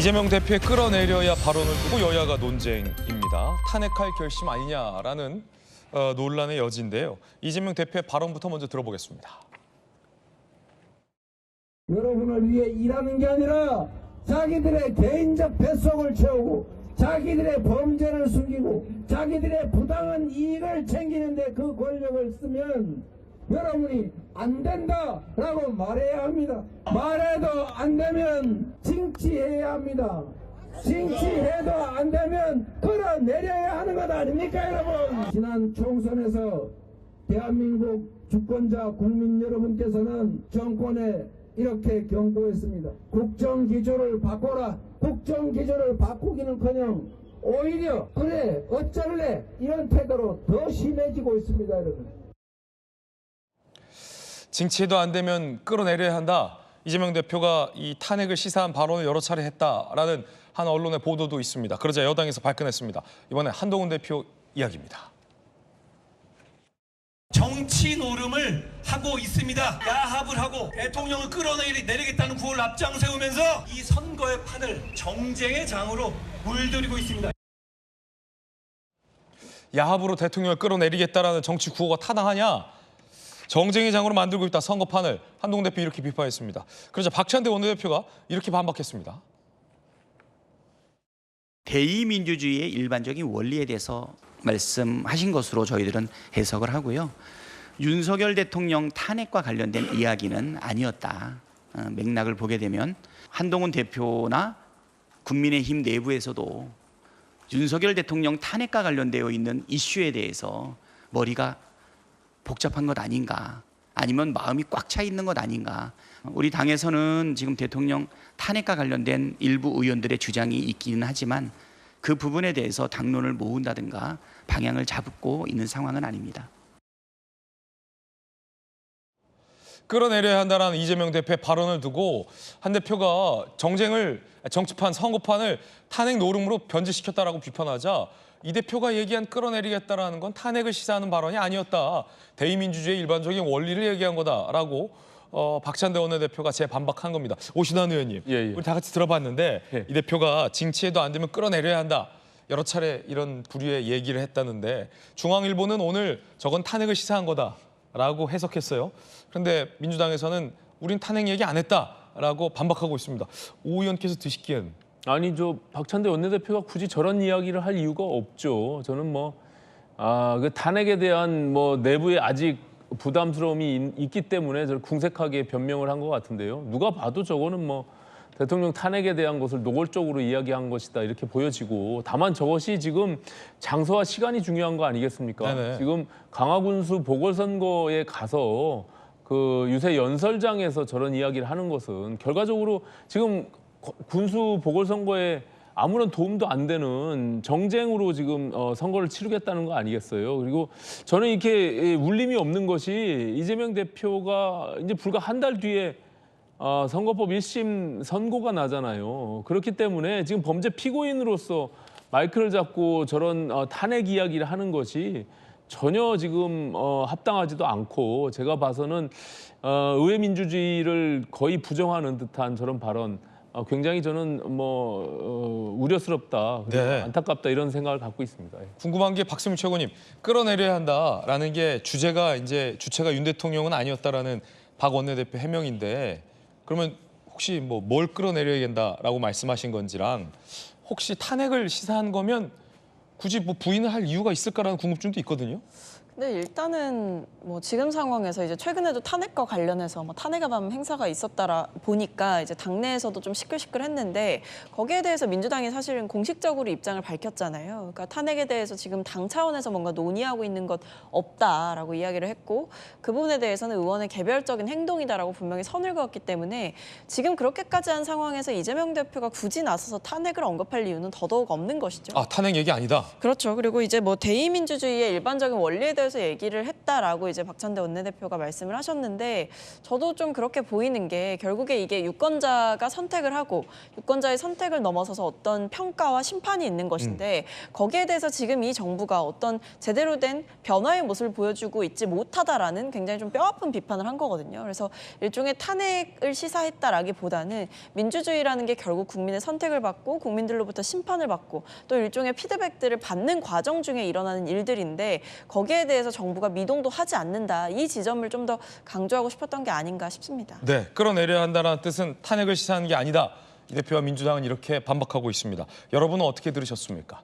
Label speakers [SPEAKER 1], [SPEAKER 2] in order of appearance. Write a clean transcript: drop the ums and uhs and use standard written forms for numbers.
[SPEAKER 1] 이재명 대표의 끌어내려야 발언을 두고 여야가 논쟁입니다. 탄핵할 결심 아니냐라는 논란의 여지인데요. 이재명 대표의 발언부터 먼저 들어보겠습니다.
[SPEAKER 2] 여러분을 위해 일하는 게 아니라 자기들의 개인적 뱃속을 채우고 자기들의 범죄를 숨기고 자기들의 부당한 이익을 챙기는데 그 권력을 쓰면 여러분이 안 된다라고 말해야 합니다. 말해도 안 되면 징치해야 합니다. 징치해도 안 되면 끌어내려야 하는 것 아닙니까, 여러분? 지난 총선에서 대한민국 주권자 국민 여러분께서는 정권에 이렇게 경고했습니다. 국정기조를 바꿔라. 국정기조를 바꾸기는커녕 오히려 그래 어쩔래 이런 태도로 더 심해지고 있습니다, 여러분.
[SPEAKER 1] 징치해도 안 되면 끌어내려야 한다. 이재명 대표가 이 탄핵을 시사한 발언을 여러 차례 했다라는 한 언론의 보도도 있습니다. 그러자 여당에서 발끈했습니다. 이번에 한동훈 대표 이야기입니다.
[SPEAKER 3] 정치 노름을 하고 있습니다. 야합을 하고 대통령을 끌어내리겠다는 구호를 앞장 세우면서 이 선거의 판을 정쟁의 장으로 물들이고 있습니다.
[SPEAKER 1] 야합으로 대통령을 끌어내리겠다라는 정치 구호가 타당하냐? 정쟁의 장으로 만들고 있다, 선거판을. 한동훈 대표 이렇게 비판했습니다. 그러자 박찬대 원내대표가 이렇게 반박했습니다.
[SPEAKER 4] 대의민주주의의 일반적인 원리에 대해서 말씀하신 것으로 저희들은 해석을 하고요. 윤석열 대통령 탄핵과 관련된 이야기는 아니었다. 맥락을 보게 되면 한동훈 대표나 국민의힘 내부에서도 윤석열 대통령 탄핵과 관련되어 있는 이슈에 대해서 머리가 복잡한 것 아닌가, 아니면 마음이 꽉 차 있는 것 아닌가. 우리 당에서는 지금 대통령 탄핵과 관련된 일부 의원들의 주장이 있기는 하지만 그 부분에 대해서 당론을 모은다든가 방향을 잡고 있는 상황은 아닙니다.
[SPEAKER 1] 끌어내려야 한다는 이재명 대표의 발언을 두고 한 대표가 정치판, 선거판을 탄핵 노름으로 변질시켰다라고 비판하자 이 대표가 얘기한 끌어내리겠다라는 건 탄핵을 시사하는 발언이 아니었다. 대의민주주의의 일반적인 원리를 얘기한 거다라고 박찬대 원내대표가 재반박한 겁니다. 오신환 의원님, 우리 다 같이 들어봤는데 이 대표가 징치해도 안 되면 끌어내려야 한다. 여러 차례 이런 부류의 얘기를 했다는데 중앙일보는 오늘 저건 탄핵을 시사한 거다라고 해석했어요. 그런데 민주당에서는 우린 탄핵 얘기 안 했다라고 반박하고 있습니다. 오 의원께서 드시기엔
[SPEAKER 5] 아니 박찬대 원내대표가 굳이 저런 이야기를 할 이유가 없죠. 저는 그 탄핵에 대한 내부에 아직 부담스러움이 있기 때문에 저를 궁색하게 변명을 한 것 같은데요. 누가 봐도 저거는 대통령 탄핵에 대한 것을 노골적으로 이야기한 것이다 이렇게 보여지고, 다만 저것이 지금 장소와 시간이 중요한 거 아니겠습니까?
[SPEAKER 1] 네네.
[SPEAKER 5] 지금 강화군수 보궐선거에 가서 그 유세 연설장에서 저런 이야기를 하는 것은 결과적으로 지금 군수 보궐선거에 아무런 도움도 안 되는 정쟁으로 지금 선거를 치르겠다는 거 아니겠어요? 그리고 저는 이렇게 울림이 없는 것이 이재명 대표가 이제 불과 한 달 뒤에 선거법 1심 선고가 나잖아요. 그렇기 때문에 지금 범죄 피고인으로서 마이크를 잡고 저런 탄핵 이야기를 하는 것이 전혀 지금 합당하지도 않고, 제가 봐서는 의회 민주주의를 거의 부정하는 듯한 저런 발언, 굉장히 저는 우려스럽다,
[SPEAKER 1] 네.
[SPEAKER 5] 안타깝다 이런 생각을 갖고 있습니다.
[SPEAKER 1] 궁금한 게 박수민 최고님, 끌어내려야 한다라는 게 주체가 윤 대통령은 아니었다라는 박 원내대표 해명인데, 그러면 혹시 뭘 끌어내려야 된다라고 말씀하신 건지랑 혹시 탄핵을 시사한 거면 굳이 부인을 할 이유가 있을까라는 궁금증도 있거든요.
[SPEAKER 6] 근데 일단은 지금 상황에서 이제 최근에도 탄핵과 관련해서 탄핵의 밤 행사가 있었다라 보니까 이제 당내에서도 좀 시끌시끌했는데, 거기에 대해서 민주당이 사실은 공식적으로 입장을 밝혔잖아요. 그러니까 탄핵에 대해서 지금 당 차원에서 뭔가 논의하고 있는 것 없다라고 이야기를 했고, 그 부분에 대해서는 의원의 개별적인 행동이다라고 분명히 선을 그었기 때문에 지금 그렇게까지 한 상황에서 이재명 대표가 굳이 나서서 탄핵을 언급할 이유는 더더욱 없는 것이죠.
[SPEAKER 1] 탄핵 얘기 아니다.
[SPEAKER 6] 그렇죠. 그리고 이제 대의민주주의의 일반적인 원리에 대해서 얘기를 했다라고 이제 박찬대 원내대표가 말씀을 하셨는데 저도 좀 그렇게 보이는 게 결국에 이게 유권자가 선택을 하고 유권자의 선택을 넘어서서 어떤 평가와 심판이 있는 것인데 거기에 대해서 지금 이 정부가 어떤 제대로 된 변화의 모습을 보여주고 있지 못하다라는 굉장히 좀 뼈아픈 비판을 한 거거든요. 그래서 일종의 탄핵을 시사했다라기보다는 민주주의라는 게 결국 국민의 선택을 받고 국민들로부터 심판을 받고 또 일종의 피드백들을 받는 과정 중에 일어나는 일들인데 거기에 대해서 정부가 미동도 하지 않는다. 이 지점을 좀 더 강조하고 싶었던 게 아닌가 싶습니다.
[SPEAKER 1] 네, 끌어내려야 한다는 뜻은 탄핵을 시사하는 게 아니다. 이 대표와 민주당은 이렇게 반박하고 있습니다. 여러분은 어떻게 들으셨습니까?